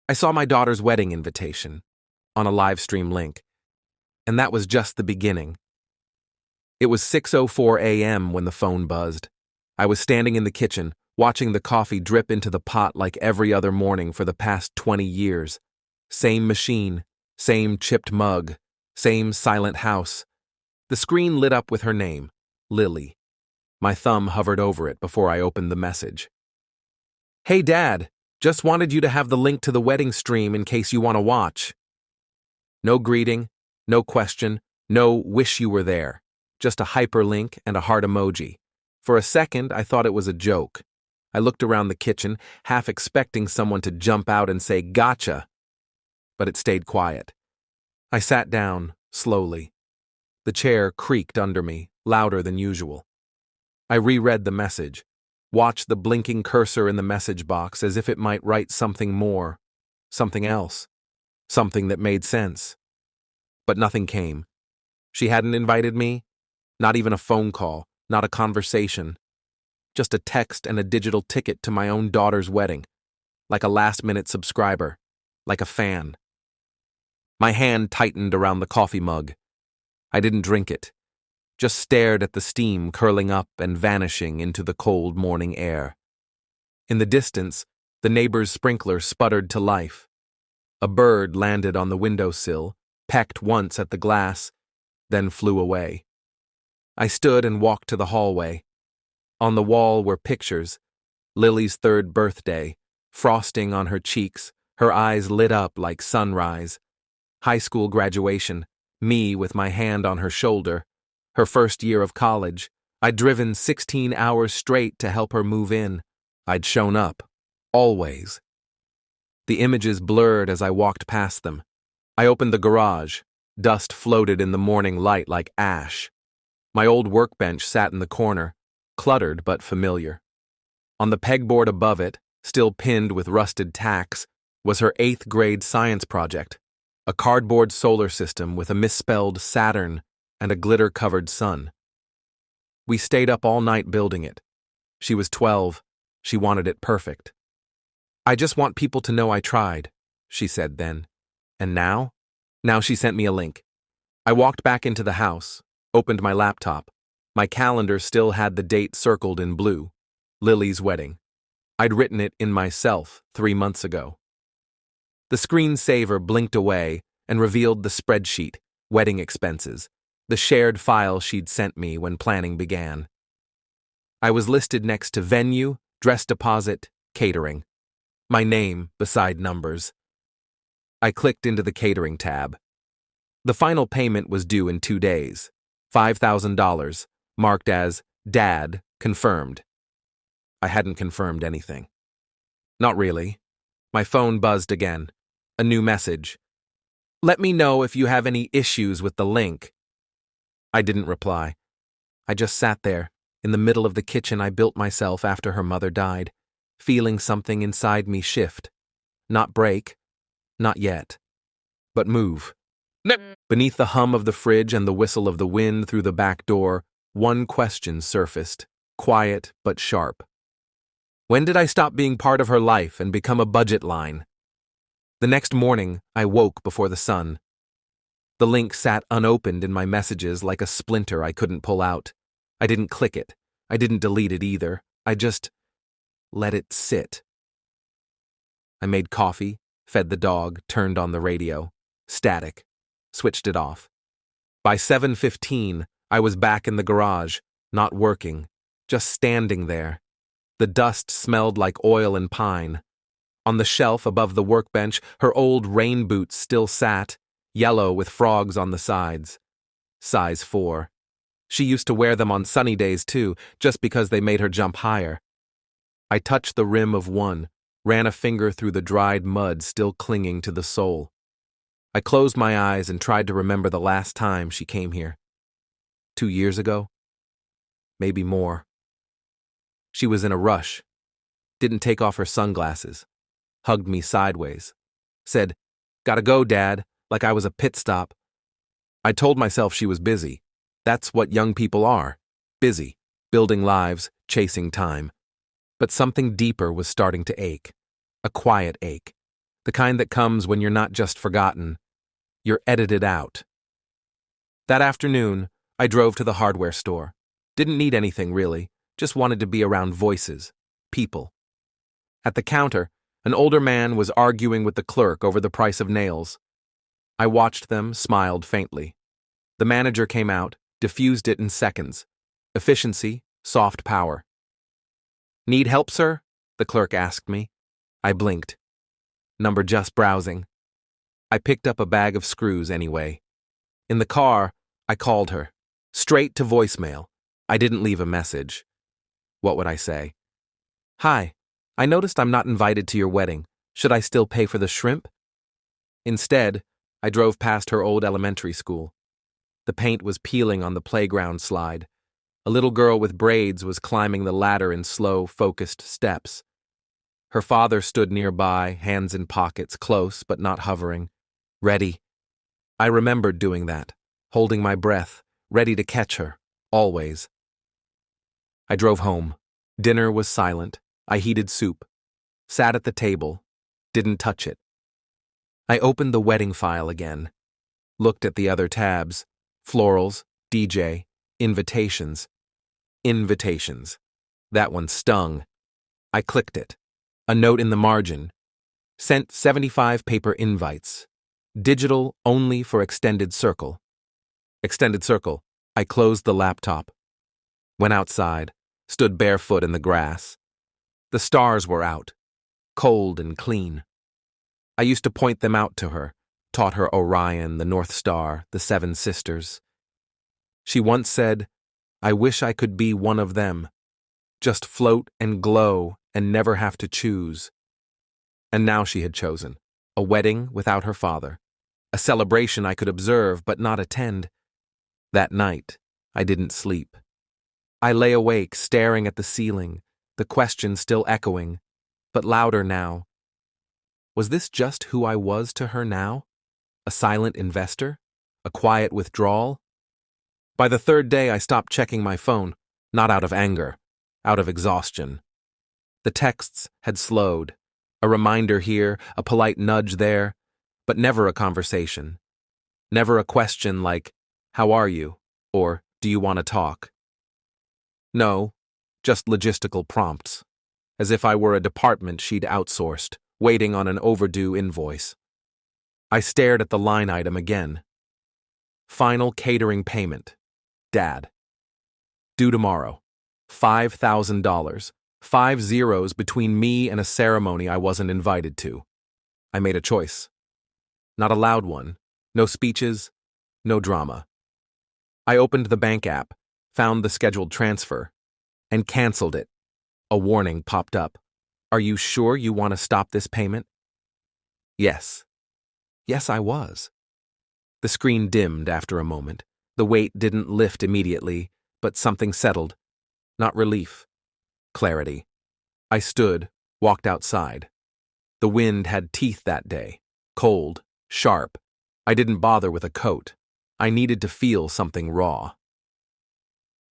I saw my daughter's wedding invitation on a live stream link, and that was just the beginning. It was 6:04 a.m. when the phone buzzed. I was standing in the kitchen, watching the coffee drip into the pot like every other morning for the past 20 years. Same machine, same chipped mug, same silent house. The screen lit up with her name, Lily. My thumb hovered over it before I opened the message. "Hey, Dad, just wanted you to have the link to the wedding stream in case you want to watch." No greeting, no question, no wish you were there. Just a hyperlink and a heart emoji. For a second, I thought it was a joke. I looked around the kitchen, half expecting someone to jump out and say, "Gotcha!" But it stayed quiet. I sat down, slowly. The chair creaked under me, louder than usual. I reread the message, watched the blinking cursor in the message box as if it might write something more, something else, something that made sense. But nothing came. She hadn't invited me, not even a phone call, not a conversation. Just a text and a digital ticket to my own daughter's wedding, like a last-minute subscriber, like a fan. My hand tightened around the coffee mug. I didn't drink it, just stared at the steam curling up and vanishing into the cold morning air. In the distance, the neighbor's sprinkler sputtered to life. A bird landed on the windowsill, pecked once at the glass, then flew away. I stood and walked to the hallway. On the wall were pictures, Lily's 3rd birthday, frosting on her cheeks, her eyes lit up like sunrise. High school graduation, me with my hand on her shoulder. Her first year of college. I'd driven 16 hours straight to help her move in. I'd shown up. Always. The images blurred as I walked past them. I opened the garage. Dust floated in the morning light like ash. My old workbench sat in the corner, cluttered but familiar. On the pegboard above it, still pinned with rusted tacks, was her 8th grade science project, a cardboard solar system with a misspelled Saturn and a glitter-covered sun. We stayed up all night building it. She was 12. She wanted it perfect. "I just want people to know I tried," she said then. And now? Now she sent me a link. I walked back into the house, opened my laptop. My calendar still had the date circled in blue. Lily's wedding. I'd written it in myself 3 months ago. The screensaver blinked away and revealed the spreadsheet, wedding expenses, the shared file she'd sent me when planning began. I was listed next to venue, dress deposit, catering. My name beside numbers. I clicked into the catering tab. The final payment was due in 2 days. $5,000, marked as Dad, confirmed. I hadn't confirmed anything. Not really. My phone buzzed again. A new message. "Let me know if you have any issues with the link." I didn't reply. I just sat there, in the middle of the kitchen I built myself after her mother died, feeling something inside me shift. Not break. Not yet. But move. Beneath the hum of the fridge and the whistle of the wind through the back door, one question surfaced, quiet but sharp. When did I stop being part of her life and become a budget line? The next morning, I woke before the sun. The link sat unopened in my messages like a splinter I couldn't pull out. I didn't click it. I didn't delete it either. I just let it sit. I made coffee, fed the dog, turned on the radio. Static. Switched it off. By 7:15, I was back in the garage, not working, just standing there. The dust smelled like oil and pine. On the shelf above the workbench, her old rain boots still sat, yellow with frogs on the sides. Size 4. She used to wear them on sunny days too, just because they made her jump higher. I touched the rim of one, ran a finger through the dried mud still clinging to the sole. I closed my eyes and tried to remember the last time she came here. 2 years ago? Maybe more. She was in a rush. Didn't take off her sunglasses. Hugged me sideways. Said, "Gotta go, Dad," like I was a pit stop. I told myself she was busy. That's what young people are. Busy. Building lives, chasing time. But something deeper was starting to ache. A quiet ache. The kind that comes when you're not just forgotten, you're edited out. That afternoon, I drove to the hardware store. Didn't need anything, really, just wanted to be around voices, people. At the counter, an older man was arguing with the clerk over the price of nails. I watched them, smiled faintly. The manager came out, diffused it in seconds. Efficiency, soft power. "Need help, sir?" the clerk asked me. I blinked. Number just browsing. I picked up a bag of screws anyway. In the car, I called her. Straight to voicemail. I didn't leave a message. What would I say? "Hi, I noticed I'm not invited to your wedding. Should I still pay for the shrimp?" Instead, I drove past her old elementary school. The paint was peeling on the playground slide. A little girl with braids was climbing the ladder in slow, focused steps. Her father stood nearby, hands in pockets, close but not hovering. Ready. I remembered doing that, holding my breath, ready to catch her, always. I drove home. Dinner was silent. I heated soup. Sat at the table. Didn't touch it. I opened the wedding file again. Looked at the other tabs. Florals, DJ, invitations. Invitations. That one stung. I clicked it. A note in the margin. Sent 75 paper invites. Digital only for extended circle. Extended circle. I closed the laptop. Went outside. Stood barefoot in the grass. The stars were out. Cold and clean. I used to point them out to her. Taught her Orion, the North Star, the Seven Sisters. She once said, "I wish I could be one of them. Just float and glow and never have to choose." And now she had chosen. A wedding without her father. A celebration I could observe but not attend. That night, I didn't sleep. I lay awake, staring at the ceiling, the question still echoing, but louder now. Was this just who I was to her now? A silent investor? A quiet withdrawal? By the third day, I stopped checking my phone, not out of anger, out of exhaustion. The texts had slowed. A reminder here, a polite nudge there, but never a conversation. Never a question like, "How are you?" or "Do you want to talk?" No, just logistical prompts, as if I were a department she'd outsourced, waiting on an overdue invoice. I stared at the line item again. Final catering payment. Dad. Due tomorrow. $5,000. 5 zeros between me and a ceremony I wasn't invited to. I made a choice. Not a loud one. No speeches. No drama. I opened the bank app, found the scheduled transfer, and canceled it. A warning popped up. "Are you sure you want to stop this payment?" Yes. Yes, I was. The screen dimmed after a moment. The weight didn't lift immediately, but something settled. Not relief. Clarity. I stood, walked outside. The wind had teeth that day. Cold, sharp. I didn't bother with a coat. I needed to feel something raw.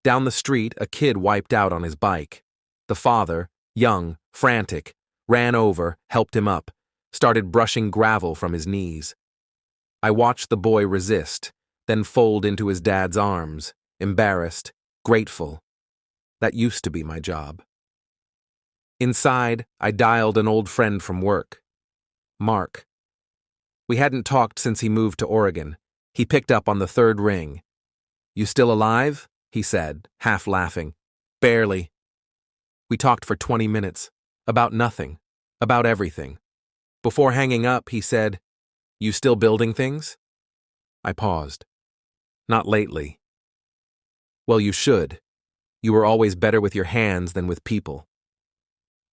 Down the street, a kid wiped out on his bike. The father, young, frantic, ran over, helped him up, started brushing gravel from his knees. I watched the boy resist, then fold into his dad's arms, embarrassed, grateful. That used to be my job. Inside, I dialed an old friend from work. Mark. We hadn't talked since he moved to Oregon. He picked up on the third ring. "You still alive?" he said, half laughing. "Barely." We talked for 20 minutes. About nothing. About everything. Before hanging up, he said, "You still building things?" I paused. "Not lately." "Well, you should. You were always better with your hands than with people."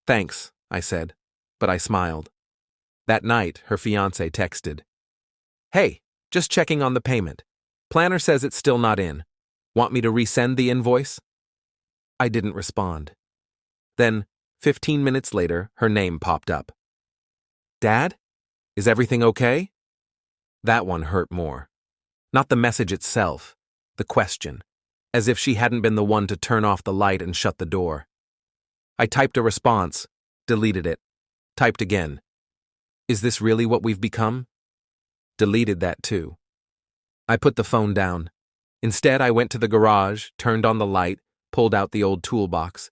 "Thanks," I said, but I smiled. That night, her fiancé texted, "Hey, just checking on the payment. Planner says it's still not in. Want me to resend the invoice?" I didn't respond. Then, 15 minutes later, her name popped up. "Dad? Is everything okay?" That one hurt more. Not the message itself, the question, as if she hadn't been the one to turn off the light and shut the door. I typed a response, deleted it, typed again. Is this really what we've become? Deleted that too. I put the phone down. Instead, I went to the garage, turned on the light, pulled out the old toolbox.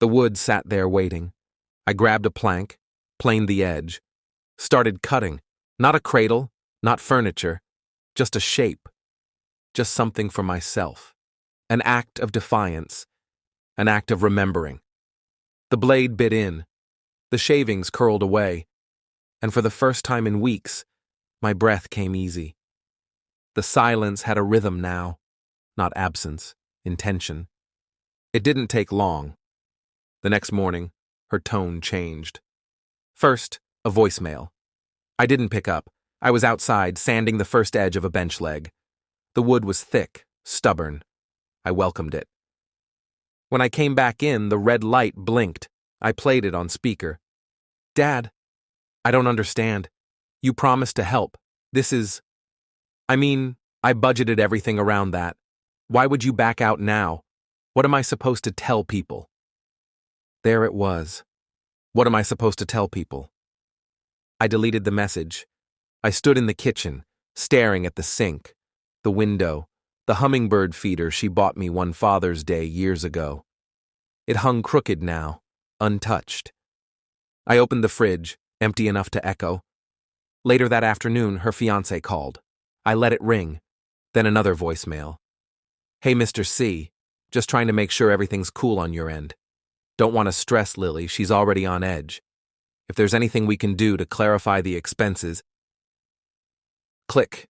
The wood sat there waiting. I grabbed a plank, planed the edge, started cutting. Not a cradle, not furniture, just a shape. Just something for myself. An act of defiance. An act of remembering. The blade bit in. The shavings curled away. And for the first time in weeks, my breath came easy. The silence had a rhythm now, not absence, intention. It didn't take long. The next morning, her tone changed. First, a voicemail. I didn't pick up. I was outside, sanding the first edge of a bench leg. The wood was thick, stubborn. I welcomed it. When I came back in, the red light blinked. I played it on speaker. Dad, I don't understand. You promised to help. I budgeted everything around that. Why would you back out now? What am I supposed to tell people? There it was. What am I supposed to tell people? I deleted the message. I stood in the kitchen, staring at the sink, the window, the hummingbird feeder she bought me one Father's Day years ago. It hung crooked now, untouched. I opened the fridge, empty enough to echo. Later that afternoon, her fiancé called. I let it ring, then another voicemail. Hey, Mr. C, just trying to make sure everything's cool on your end. Don't want to stress Lily, she's already on edge. If there's anything we can do to clarify the expenses. Click.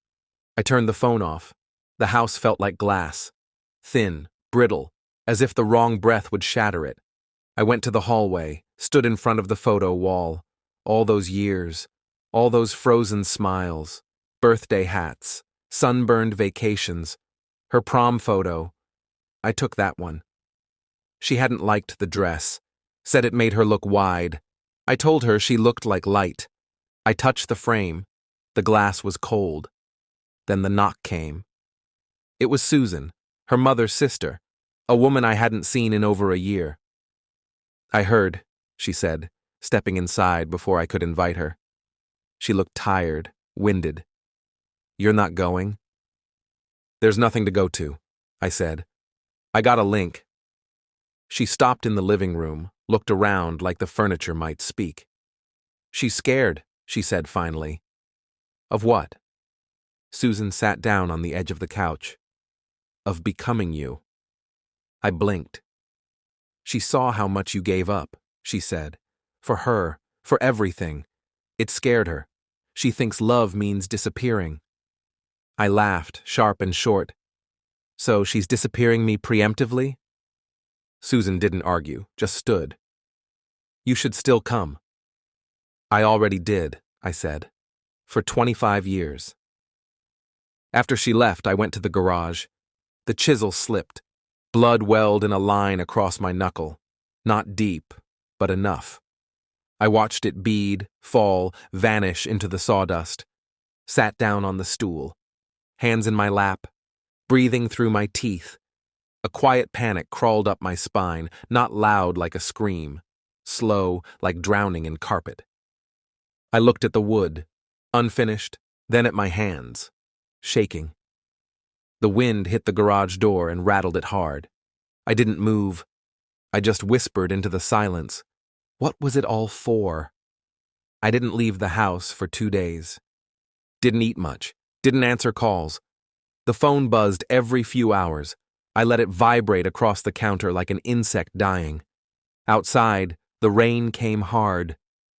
I turned the phone off. The house felt like glass. Thin, brittle, as if the wrong breath would shatter it. I went to the hallway, stood in front of the photo wall. All those years, all those frozen smiles, birthday hats, sunburned vacations, her prom photo. I took that one. She hadn't liked the dress, said it made her look wide. I told her she looked like light. I touched the frame. The glass was cold. Then the knock came. It was Susan, her mother's sister, a woman I hadn't seen in over a year. I heard, she said, stepping inside before I could invite her. She looked tired, winded. You're not going? There's nothing to go to, I said. I got a link. She stopped in the living room, looked around like the furniture might speak. She's scared, she said finally. Of what? Susan sat down on the edge of the couch. Of becoming you. I blinked. She saw how much you gave up, she said. For her, for everything. It scared her. She thinks love means disappearing. I laughed, sharp and short. So she's disappearing me preemptively? Susan didn't argue, just stood. You should still come. I already did, I said. For 25 years. After she left, I went to the garage. The chisel slipped. Blood welled in a line across my knuckle. Not deep, but enough. I watched it bead, fall, vanish into the sawdust. Sat down on the stool. Hands in my lap. Breathing through my teeth. A quiet panic crawled up my spine, not loud like a scream. Slow, like drowning in carpet. I looked at the wood, unfinished, then at my hands, shaking. The wind hit the garage door and rattled it hard. I didn't move. I just whispered into the silence. What was it all for? I didn't leave the house for 2 days. Didn't eat much. Didn't answer calls. The phone buzzed every few hours. I let it vibrate across the counter like an insect dying. Outside, the rain came hard.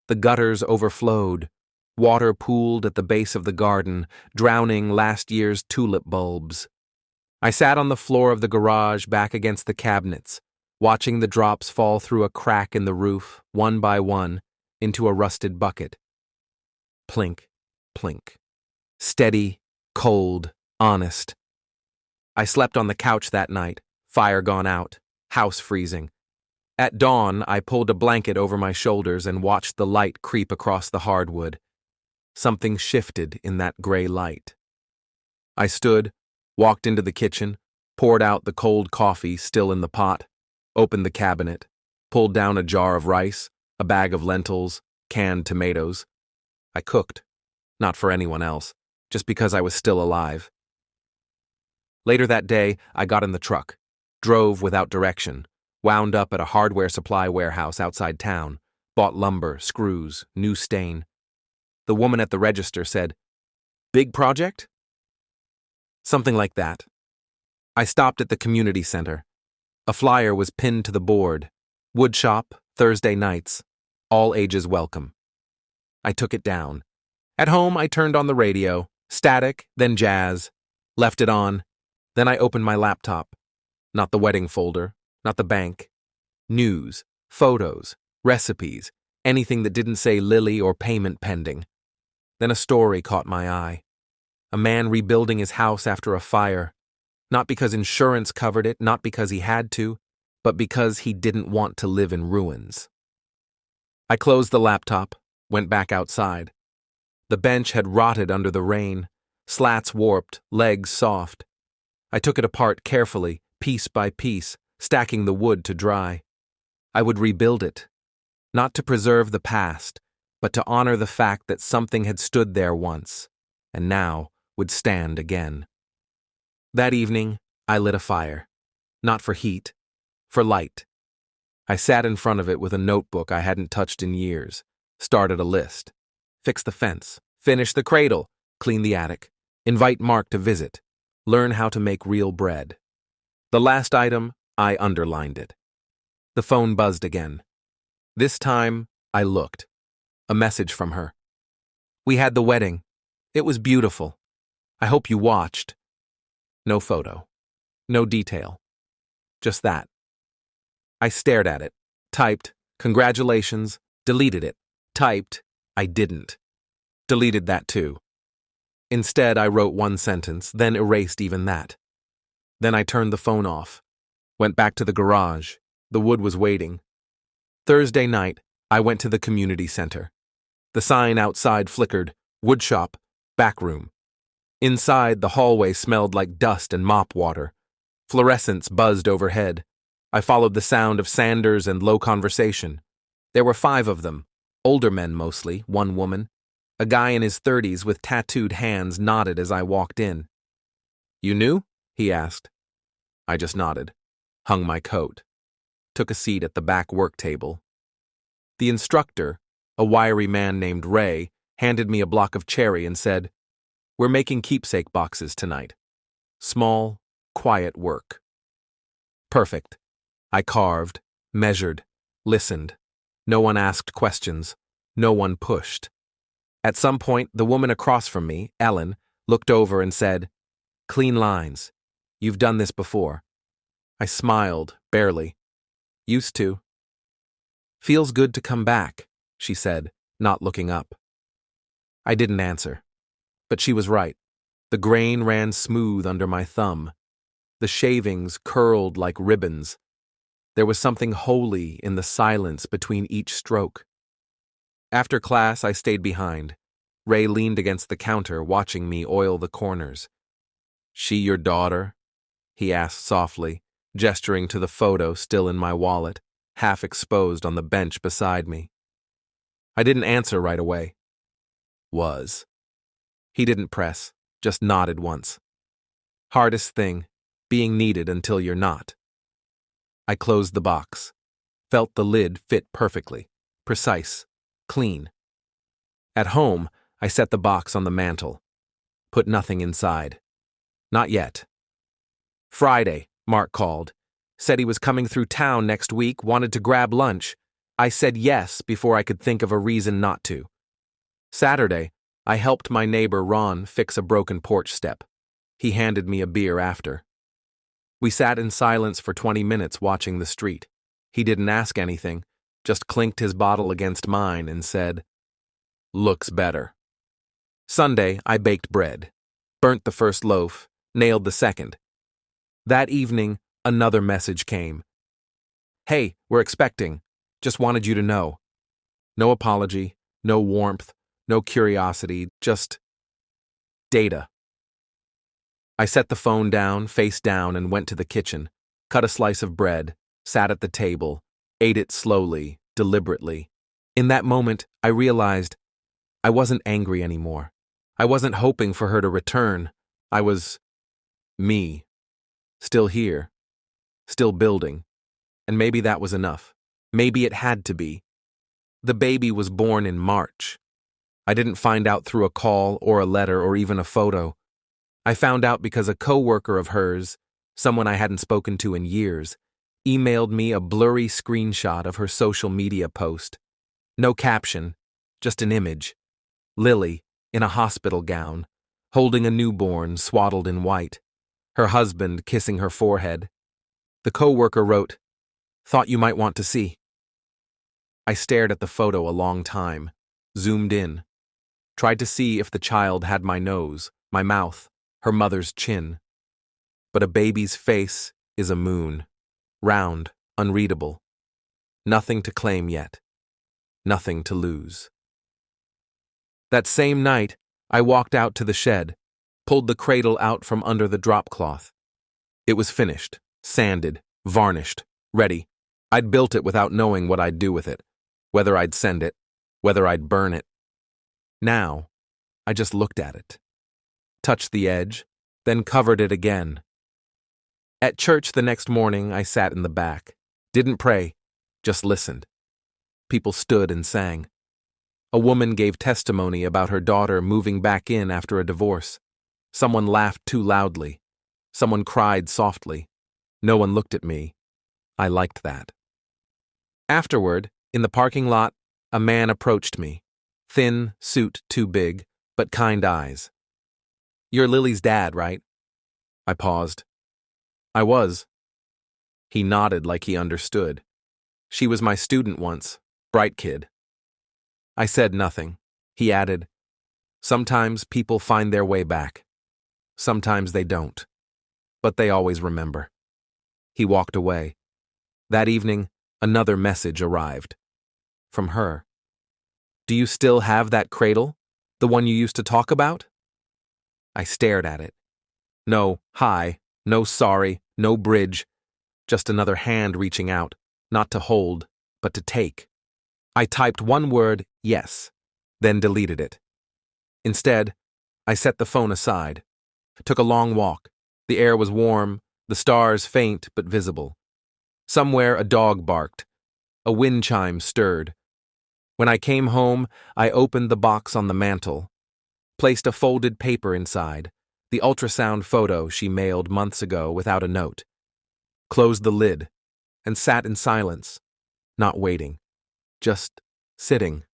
The gutters overflowed. Water pooled at the base of the garden, drowning last year's tulip bulbs. I sat on the floor of the garage back against the cabinets, watching the drops fall through a crack in the roof, one by one, into a rusted bucket. Plink, plink. Steady, cold, honest. I slept on the couch that night, fire gone out, house freezing. At dawn, I pulled a blanket over my shoulders and watched the light creep across the hardwood. Something shifted in that gray light. I stood, walked into the kitchen, poured out the cold coffee still in the pot, opened the cabinet, pulled down a jar of rice, a bag of lentils, canned tomatoes. I cooked. Not for anyone else, just because I was still alive. Later that day, I got in the truck, drove without direction, wound up at a hardware supply warehouse outside town, bought lumber, screws, new stain. The woman at the register said, "Big project?" Something like that. I stopped at the community center. A flyer was pinned to the board. Wood shop, Thursday nights. All ages welcome. I took it down. At home, I turned on the radio, static, then jazz, left it on. Then I opened my laptop. Not the wedding folder, not the bank. News, photos, recipes, anything that didn't say Lily or payment pending. Then a story caught my eye. A man rebuilding his house after a fire. Not because insurance covered it, not because he had to, but because he didn't want to live in ruins. I closed the laptop, went back outside. The bench had rotted under the rain, slats warped, legs soft. I took it apart carefully, piece by piece, stacking the wood to dry. I would rebuild it, not to preserve the past, but to honor the fact that something had stood there once, and now would stand again. That evening, I lit a fire. Not for heat, for light. I sat in front of it with a notebook I hadn't touched in years, started a list. Fix the fence, finish the cradle, clean the attic, invite Mark to visit, learn how to make real bread. The last item, I underlined it. The phone buzzed again. This time, I looked. A message from her. "We had the wedding. It was beautiful. I hope you watched." No photo. No detail. Just that. I stared at it, typed, "Congratulations," deleted it, typed, "I didn't." Deleted that too. Instead, I wrote one sentence, then erased even that. Then I turned the phone off, went back to the garage. The wood was waiting. Thursday night, I went to the community center. The sign outside flickered, woodshop, back room. Inside, the hallway smelled like dust and mop water. Fluorescents buzzed overhead. I followed the sound of sanders and low conversation. There were 5 of them, older men mostly, 1 woman. A guy in his 30s with tattooed hands nodded as I walked in. "You knew?" he asked. I just nodded, hung my coat, took a seat at the back work table. The instructor, a wiry man named Ray, handed me a block of cherry and said, "We're making keepsake boxes tonight. Small, quiet work." Perfect. I carved, measured, listened. No one asked questions. No one pushed. At some point, the woman across from me, Ellen, looked over and said, "Clean lines. You've done this before." I smiled, barely. "Used to." "Feels good to come back," she said, not looking up. I didn't answer. But she was right. The grain ran smooth under my thumb. The shavings curled like ribbons. There was something holy in the silence between each stroke. After class, I stayed behind. Ray leaned against the counter, watching me oil the corners. "She your daughter?" he asked softly, gesturing to the photo still in my wallet, half exposed on the bench beside me. I didn't answer right away. "Was." He didn't press, just nodded once. Hardest thing, being needed until you're not. I closed the box, felt the lid fit perfectly, precise, clean. At home, I set the box on the mantel, put nothing inside. Not yet. Friday, Mark called, said he was coming through town next week, wanted to grab lunch. I said yes before I could think of a reason not to. Saturday, I helped my neighbor Ron fix a broken porch step. He handed me a beer after. We sat in silence for 20 minutes watching the street. He didn't ask anything, just clinked his bottle against mine and said, "Looks better." Sunday, I baked bread, burnt the first loaf, nailed the second. That evening, another message came. "Hey, we're expecting. Just wanted you to know." No apology, no warmth, no curiosity, just data. I set the phone down, face down, and went to the kitchen, cut a slice of bread, sat at the table, ate it slowly, deliberately. In that moment, I realized I wasn't angry anymore. I wasn't hoping for her to return. I was me, still here, still building. And maybe that was enough. Maybe it had to be. The baby was born in March. I didn't find out through a call or a letter or even a photo. I found out because a coworker of hers, someone I hadn't spoken to in years, emailed me a blurry screenshot of her social media post. No caption, just an image. Lily, in a hospital gown, holding a newborn swaddled in white, her husband kissing her forehead. The coworker wrote, "Thought you might want to see." I stared at the photo a long time, zoomed in, tried to see if the child had my nose, my mouth, her mother's chin. But a baby's face is a moon, round, unreadable. Nothing to claim yet, nothing to lose. That same night, I walked out to the shed, pulled the cradle out from under the drop cloth. It was finished, sanded, varnished, ready. I'd built it without knowing what I'd do with it, whether I'd send it, whether I'd burn it. Now, I just looked at it, touched the edge, then covered it again. At church the next morning, I sat in the back, didn't pray, just listened. People stood and sang. A woman gave testimony about her daughter moving back in after a divorce. Someone laughed too loudly. Someone cried softly. No one looked at me. I liked that. Afterward, in the parking lot, a man approached me. Thin, suit too big, but kind eyes. "You're Lily's dad, right?" I paused. "I was." He nodded like he understood. "She was my student once, bright kid." I said nothing. He added, "Sometimes people find their way back. Sometimes they don't. But they always remember." He walked away. That evening, another message arrived. From her. "Do you still have that cradle? The one you used to talk about?" I stared at it. No hi, no sorry, no bridge. Just another hand reaching out, not to hold, but to take. I typed one word, yes, then deleted it. Instead, I set the phone aside, took a long walk. The air was warm, the stars faint but visible. Somewhere a dog barked. A wind chime stirred. When I came home, I opened the box on the mantel, placed a folded paper inside, the ultrasound photo she mailed months ago without a note, closed the lid, and sat in silence, not waiting, just sitting.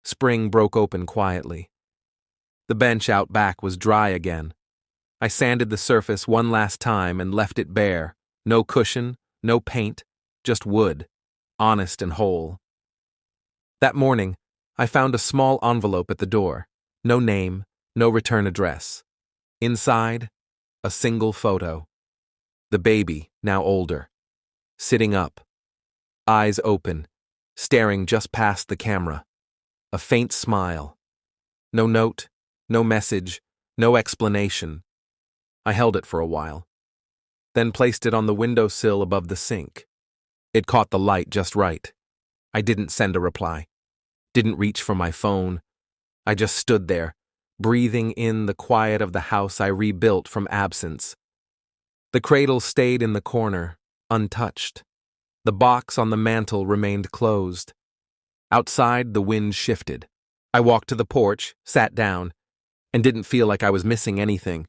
Spring broke open quietly. The bench out back was dry again. I sanded the surface one last time and left it bare. No cushion, no paint, just wood, honest and whole. That morning, I found a small envelope at the door. No name, no return address. Inside, a single photo. The baby, now older, sitting up, eyes open, staring just past the camera. A faint smile. No note, no message, no explanation. I held it for a while, then placed it on the windowsill above the sink. It caught the light just right. I didn't send a reply, didn't reach for my phone. I just stood there, breathing in the quiet of the house I rebuilt from absence. The cradle stayed in the corner, untouched. The box on the mantel remained closed. Outside, the wind shifted. I walked to the porch, sat down, and didn't feel like I was missing anything.